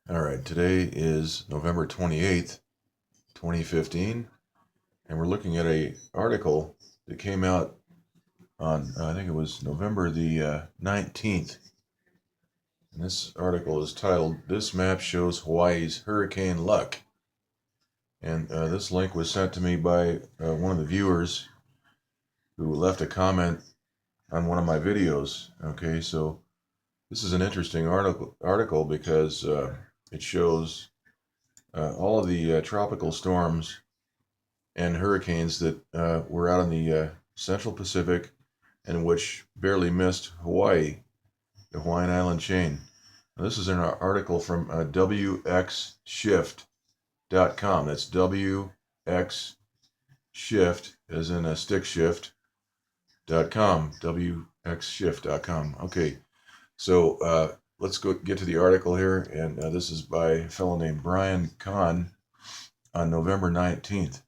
All right, today is November 28th, 2015, and we're looking at an article that came out on, I think it was November the 19th. And this article is titled, "This Map Shows Hawaii's Hurricane Luck." And this link was sent to me by one of the viewers who left a comment on one of my videos. Okay, so this is an interesting article because it shows all of the tropical storms and hurricanes that were out in the central Pacific and which barely missed Hawaii, the Hawaiian Island chain. Now, this is an article from wxshift.com. That's wxshift, as in a stick shift.com. wxshift.com. Okay, so let's go get to the article here, and this is by a fellow named Brian Kahn on November 19th.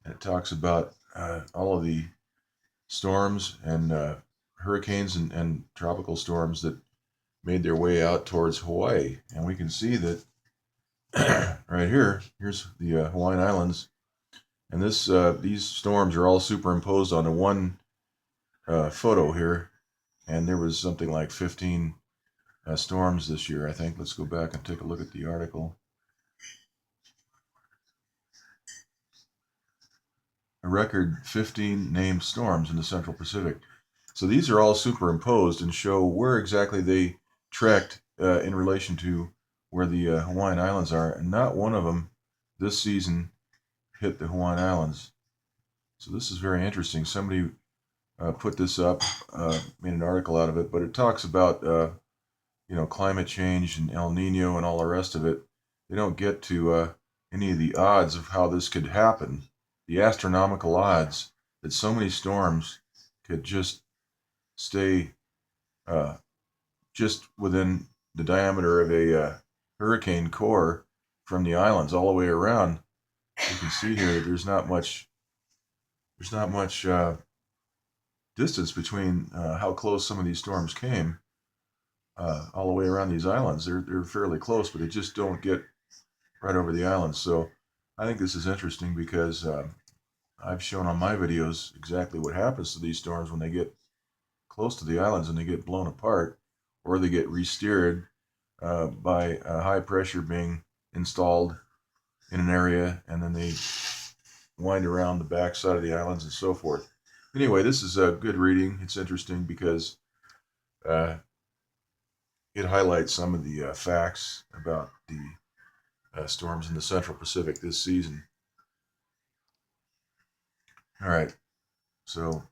And it talks about all of the storms and hurricanes and tropical storms that made their way out towards Hawaii. And we can see that right here's the Hawaiian Islands. And these storms are all superimposed onto one photo here. And there was something like 15 storms this year, I think. Let's go back and take a look at the article. A record 15 named storms in the Central Pacific. So these are all superimposed and show where exactly they tracked in relation to where the Hawaiian Islands are. And not one of them this season hit the Hawaiian Islands. So this is very interesting. Somebody put this up, made an article out of it, but it talks about climate change and El Nino and all the rest of it. They don't get to any of the odds of how this could happen. The astronomical odds that so many storms could just stay just within the diameter of a hurricane core from the islands all the way around. You can see here that there's not much distance between how close some of these storms came all the way around these islands. They're fairly close, but they just don't get right over the islands. So I think this is interesting because I've shown on my videos exactly what happens to these storms when they get close to the islands and they get blown apart, or they get re-steered by high pressure being installed in an area, and then they wind around the backside of the islands and so forth. Anyway, this is a good reading. It's interesting because it highlights some of the facts about the storms in the Central Pacific this season. All right, so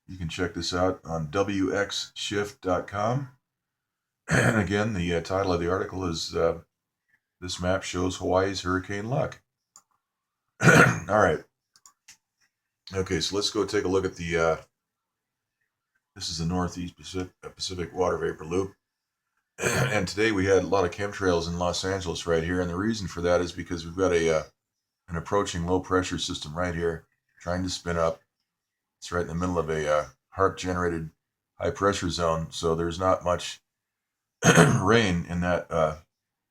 you can check this out on wxshift.com. And again, the title of the article is "This Map Shows Hawaii's Hurricane Luck." All right. Okay, so let's go take a look at the, this is the Northeast Pacific Water Vapor Loop. And today we had a lot of chemtrails in Los Angeles right here. And the reason for that is because we've got an approaching low pressure system right here trying to spin up. It's right in the middle of a HARP generated high pressure zone. So there's not much rain in that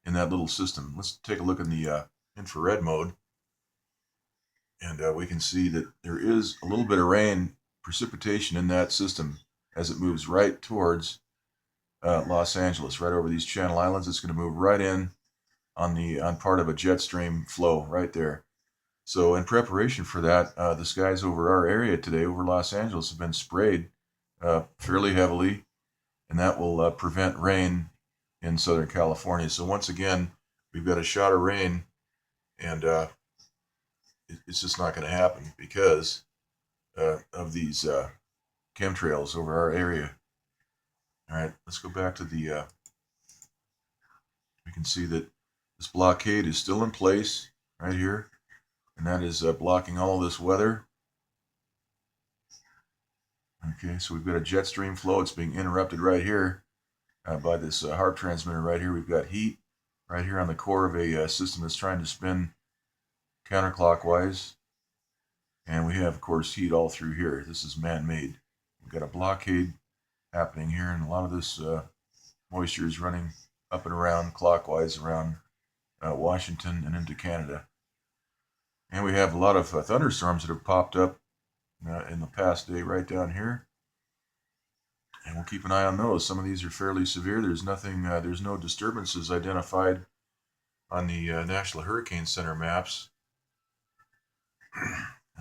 little system. Let's take a look in the infrared mode. And we can see that there is a little bit of rain, precipitation in that system as it moves right towards Los Angeles, right over these Channel Islands. It's going to move right in on part of a jet stream flow right there. So in preparation for that, the skies over our area today, over Los Angeles, have been sprayed fairly heavily, and that will prevent rain in Southern California. So once again, we've got a shot of rain, and it's just not going to happen because of these chemtrails over our area. All right, let's go back to the, we can see that this blockade is still in place right here, and that is blocking all of this weather. Okay, so we've got a jet stream flow. It's being interrupted right here by this HARP transmitter right here. We've got heat right here on the core of a system that's trying to spin counterclockwise. And we have, of course, heat all through here. This is man-made. We've got a blockade happening here, and a lot of this moisture is running up and around clockwise around Washington and into Canada. And we have a lot of thunderstorms that have popped up in the past day right down here. And we'll keep an eye on those. Some of these are fairly severe. There's nothing, there's no disturbances identified on the National Hurricane Center maps.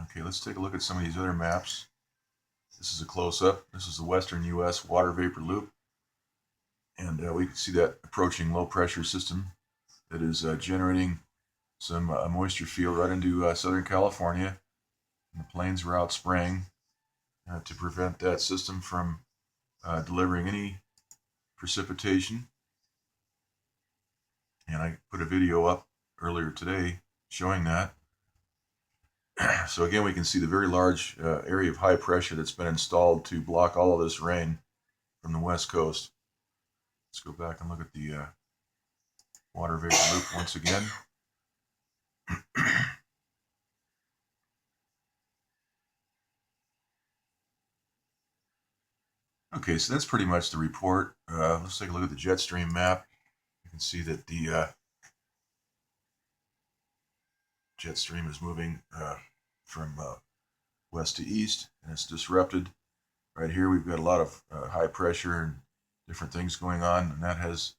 Okay, let's take a look at some of these other maps. This is a close-up. This is the western U.S. water vapor loop. And we can see that approaching low pressure system that is generating some moisture field right into Southern California. And the planes were out spraying to prevent that system from delivering any precipitation. And I put a video up earlier today showing that. So again, we can see the very large area of high pressure that's been installed to block all of this rain from the west coast. Let's go back and look at the water vapor loop once again. Okay, so that's pretty much the report. Let's take a look at the jet stream map. You can see that the jet stream is moving from west to east, and it's disrupted. Right here, we've got a lot of high pressure and different things going on, and that has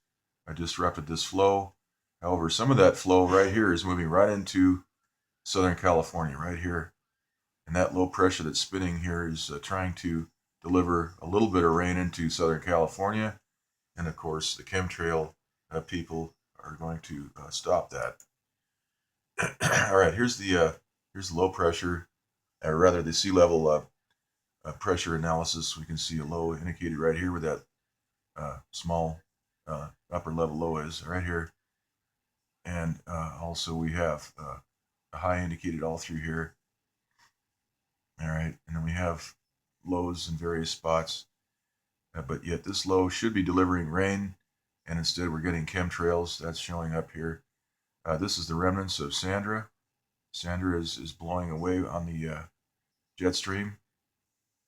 disrupted this flow. However, some of that flow right here is moving right into Southern California, right here. And that low pressure that's spinning here is trying to deliver a little bit of rain into Southern California. And of course, the chemtrail people are going to stop that. All right, here's the low pressure, or rather the sea level pressure analysis. We can see a low indicated right here where that small upper level low is right here. And also we have a high indicated all through here. All right, and then we have lows in various spots. But yet this low should be delivering rain, and instead we're getting chemtrails. That's showing up here. This is the remnants of Sandra. Sandra is blowing away on the jet stream.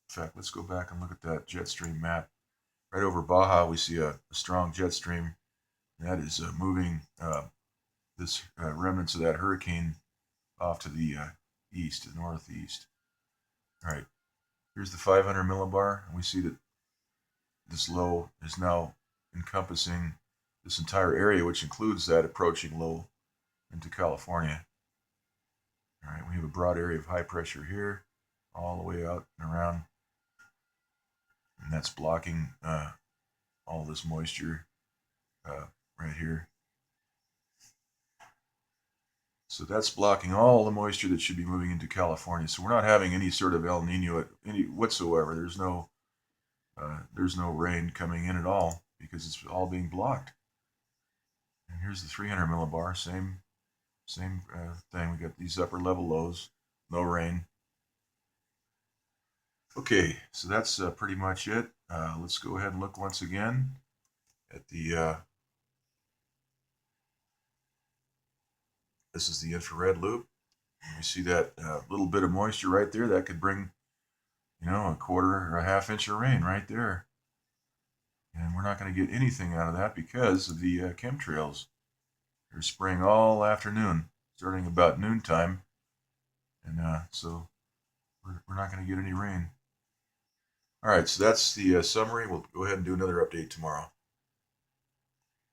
In fact, let's go back and look at that jet stream map. Right over Baja, we see a strong jet stream. That is moving this remnants of that hurricane off to the east, the northeast. All right, here's the 500 millibar, and we see that this low is now encompassing this entire area, which includes that approaching low into California. All right, we have a broad area of high pressure here, all the way out and around, and that's blocking all this moisture right here. So that's blocking all the moisture that should be moving into California. So we're not having any sort of El Nino whatsoever. There's no rain coming in at all because it's all being blocked. And here's the 300 millibar, same thing. We got these upper level lows, no rain. Okay, so that's pretty much it. Let's go ahead and look once again at the this is the infrared loop. You see that little bit of moisture right there. That could bring, a quarter or a half inch of rain right there. And we're not going to get anything out of that because of the chemtrails. They're spraying all afternoon, starting about noontime. And so we're not going to get any rain. All right, so that's the summary. We'll go ahead and do another update tomorrow.